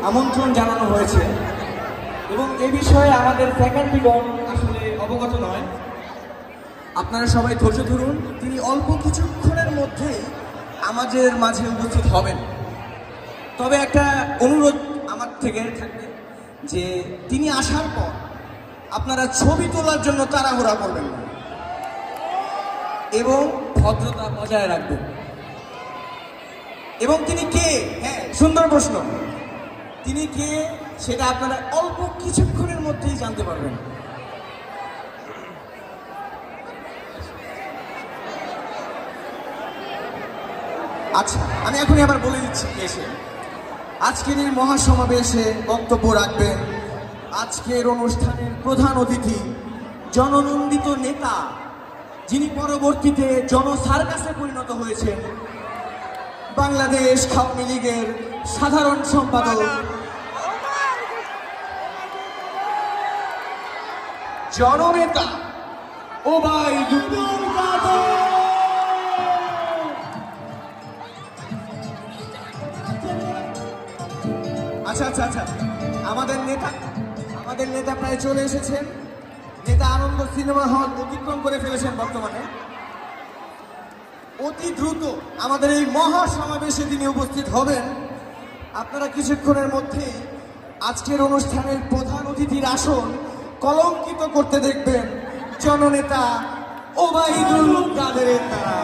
আমন্ত্রণ জানানো হয়েছে এবং এ বিষয়ে আমাদের ফ্যাকাল্টিগণ আসলে অবগত নয়। আপনারা সবাই ধৈর্য ধরুন, তিনি অল্প কিছুক্ষণের মধ্যেই আমাদের মাঝে উপস্থিত হবেন। তবে একটা অনুরোধ আমার থেকে থাকবে যে তিনি আসার পর আপনারা ছবি তোলার জন্য তাড়াহুড়া করবেন না এবং ভদ্রতা বজায় রাখবেন। এবং তিনি কে? হ্যাঁ, সুন্দর প্রশ্ন। তিনি কে সেটা আপনারা অল্প কিছুক্ষণের মধ্যেই জানতে পারবেন। আচ্ছা, আমি এখনই আবার বলে দিচ্ছি কে সে। আজকের এই মহাসমাবেশে বক্তব্য রাখবেন আজকের অনুষ্ঠানের প্রধান অতিথি, জননন্দিত নেতা, যিনি পরবর্তীতে জনসার্কাসে পরিণত হয়েছেন, বাংলাদেশ আওয়ামী লীগের সাধারণ সম্পাদক, জননেতা ওবায়দুল কাদের। আচ্ছা আচ্ছা আচ্ছা, আমাদের নেতা প্রায় চলে এসেছেন। নেতা আনন্দ সিনেমা হল অতিক্রম করে ফেলেছেন। বর্তমানে অতি দ্রুত আমাদের এই মহা সমাবেশে তিনি উপস্থিত হবেন। আপনারা কিছুক্ষণের মধ্যেই আজকের অনুষ্ঠানের প্রধান অতিথির আসন কলঙ্কিত করতে দেখবেন জননেতা ওবায়দুল কাদেরের দ্বারা।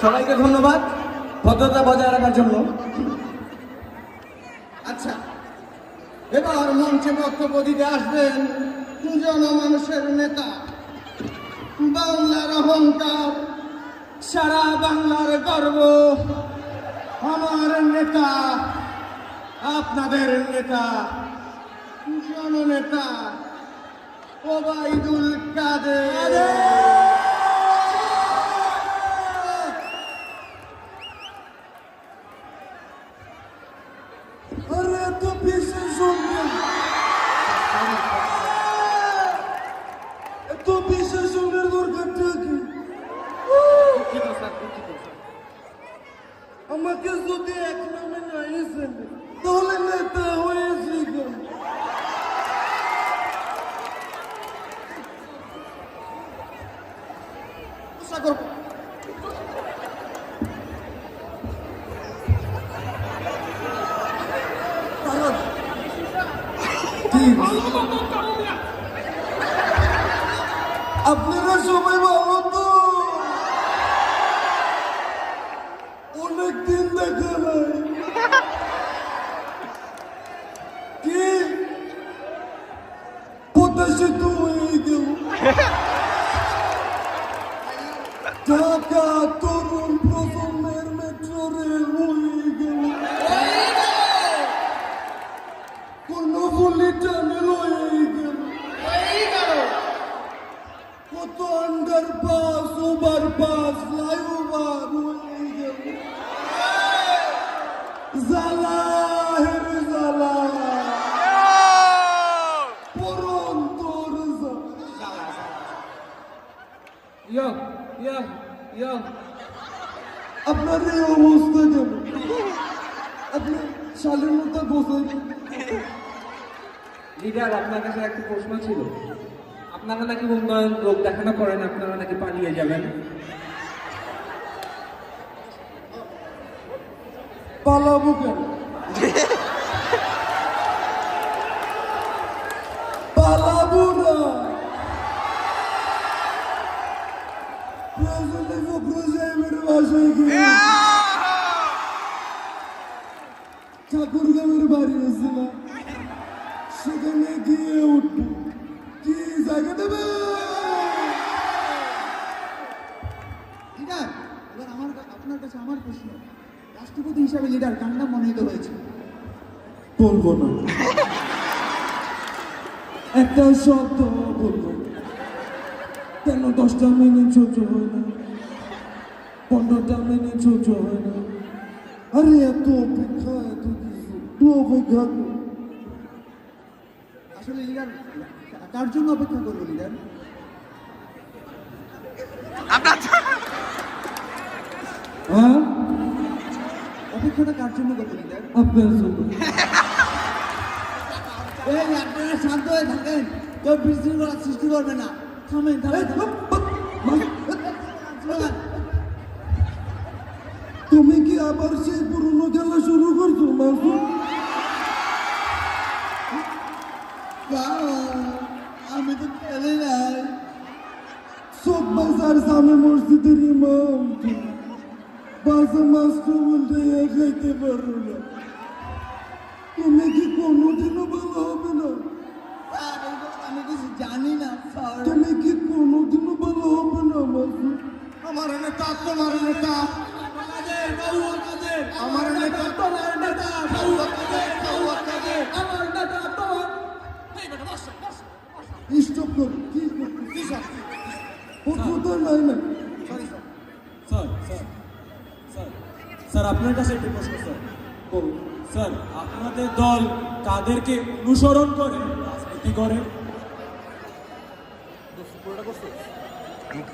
সবাইকে ধন্যবাদ ভদ্রতা বজায় রাখার জন্য। আচ্ছা, এবার মঞ্চে বক্তব্য দিতে আসবেন জনমানুষের নেতা, বাংলার অহংকার, সারা বাংলার গর্ব, আমার নেতা, আপনাদের নেতা, জননেতা ওবায়দুল কাদের। আমাকে যদি এক নামে নাইছেন তাহলে নেতা হয়েছি কেন? আপনারা সবাই ভালো তো? অনেকদিন দেখা নাই। কি প্রত্যাশিত হয়ে গেল। ঢাকা তরুণ প্রজন্মের মেট্রো রেল হয়ে গেল। কর্ণফুলী টানেল হয়ে গেল। কত আন্ডারপাস, ওভারপাস, ফ্লাইওভার হয়ে গেল। জ্বালা হের জ্বালা, পরন্তর আপনার এই অবস্থা কেন? আপনি স্বাধীনতা বোঝেন? লিডার, আপনার কাছে একটা প্রশ্ন ছিল। আপনারা নাকি উন্নয়ন লোক দেখানো করেন, আপনারা নাকি পালিয়ে যাবেন। পালাবো কেন? পালাবো না। প্রয়োজনে ফখরুল সাহেবের বাসায় গিয়ে ঠাকুরগাঁওয়ের বাড়ি আছে না, সেখানে গিয়ে উঠবো। কি জায়গা দেবে? লিডার, এবার আপনার কাছে আমার প্রশ্ন, রাষ্ট্রপতি হিসাবে লিডার কার নাম মনোনীত হয়েছে? বলবো না, একটা শব্দ বলবো না। কেন 10টা মিনিট সহ্য হয় না, 15টা মিনিট সহ্য হয় না? আরে এত অপেক্ষা, এত কিছু, একটু অপেক্ষা কর। আসলে লিডার কার জন্য অপেক্ষা করবো লিডার? হ্যাঁ, অপেক্ষাটা কার জন্য করবো লিডার? আপনার জন্য। এই আপনারা শান্ত হয়ে থাকেন, কেউ বিশৃঙ্খলা সৃষ্টি করবে না। থামেন থামেন থামেন। স্লোগান। তুমি কি আবার সেই পুরনো খেলা শুরু করছো মাসুদ? আমি তো খেলি নাই। সব বাজার জামে মসজিদের ইমাম বাজা মাস্ট বলতে খাইতে পারো না। তুমি কি কোনোদিনও ভালো হবে না? স্যার, এইগুলো আমি কিছু জানি না স্যার। তুমি কি কোনোদিনও ভালো হবে না মাসুদ? আমার নেতা, তোমার নেতা, আমার নেতা, তোমার নেতা, আমার নেতা, তোমার। স্টপ করো, কি করছো? ও কথা নাই না। স্যার স্যার স্যার স্যার আপনার কাছে একটি প্রশ্ন স্যার। বলো। স্যার, আপনাদের দল কাদেরকে অনুসরণ করে রাজনীতি করে?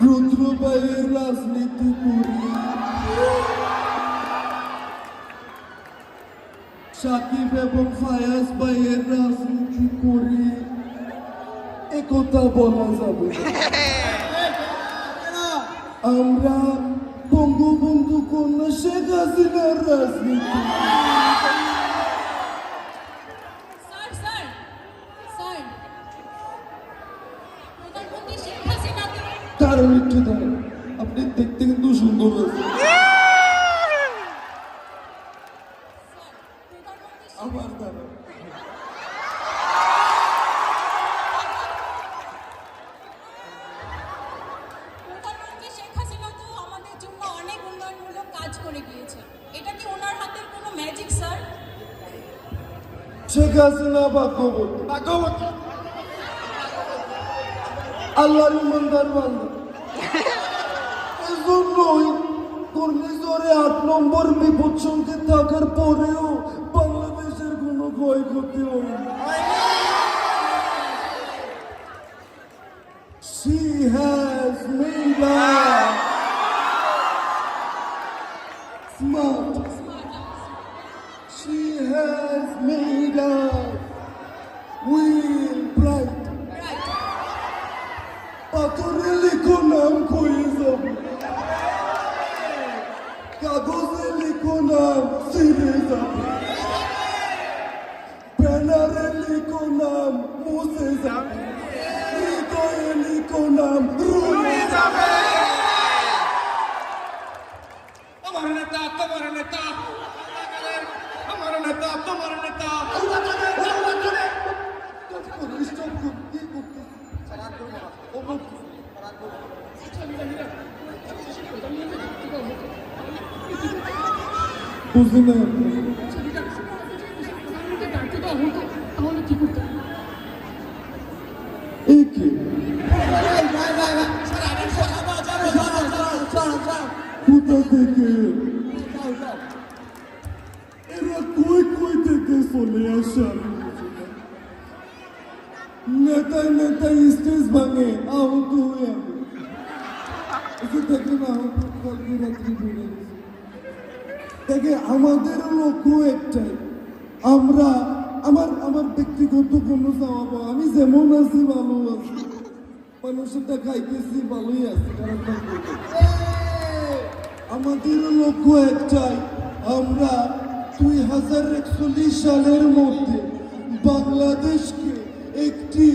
রুদ্র ভাইয়ের রাজনীতি করি, সাকিব এবং ফায়াজ ভাইয়ের রাজনীতি করি, একথা বলা যাবে না। আমরা বঙ্গবন্ধু কন্যা শেখ হাসিনার রাজনীতি। স্যার স্যার স্যার, প্রধানমন্ত্রী শেখ হাসিনা তো কারণ একটু দাঁড়ান, আপনি দেখতে কিন্তু সুন্দর আছেন। প্রধানমন্ত্রী আবার দাঁড়ান, প্রধানমন্ত্রী শেখ হাসিনা তো আমাদের জন্য অনেক উন্নয়নমূলক কাজ করে গিয়েছে। এটা কি ওনার হাতের কোনো ম্যাজিক স্যার? শেখ হাসিনা ভাগ্যবতী, আল্লাহর ইমানদার বান্দা। এজন্যই ঘূর্ণিঝড়ে 8 নম্বর বিপদ সংকেত থাকার পরেও বাংলাদেশের কোনো ক্ষয়ক্ষতি হয়নি। She has made us smart. She has made us wheel bright. পাথরে লিখো নাম কয়ে যাব, কাগজে লিখো নাম ছিঁড়ে যাবে, ব্যানারে লিখো নাম মুছে যাবে, হৃদয়ে লিখো নাম রুমে যাবে। আমার নেতা, তোমার নেতা, আমার নেতা, তোমার নেতা। স্টপ কর, কি করতে? বুঝলি না? তাহলে কি করতে হবে? এই কি? কোথা থেকে এরা কই কই থেকে চলে আসে আমি বুঝি না। নেতায় নেতায় স্টেজ ভাঙে, আহত হয়ে আমি এসে দেখলেন আহত কালকে রাত্রি বেড়ে গেছে। দেখে আমাদের লক্ষ্য একটাই, আমরা আমার ব্যক্তিগত কোনো চাওয়া আমি যেমন আছি ভালো আছি, মানুষটা খাইতেছি ভালোই আছি, খারাপ থাকবে না। আমাদের লক্ষ্য একটাই, আমরা 2041 সালের মধ্যে বাংলাদেশকে একটি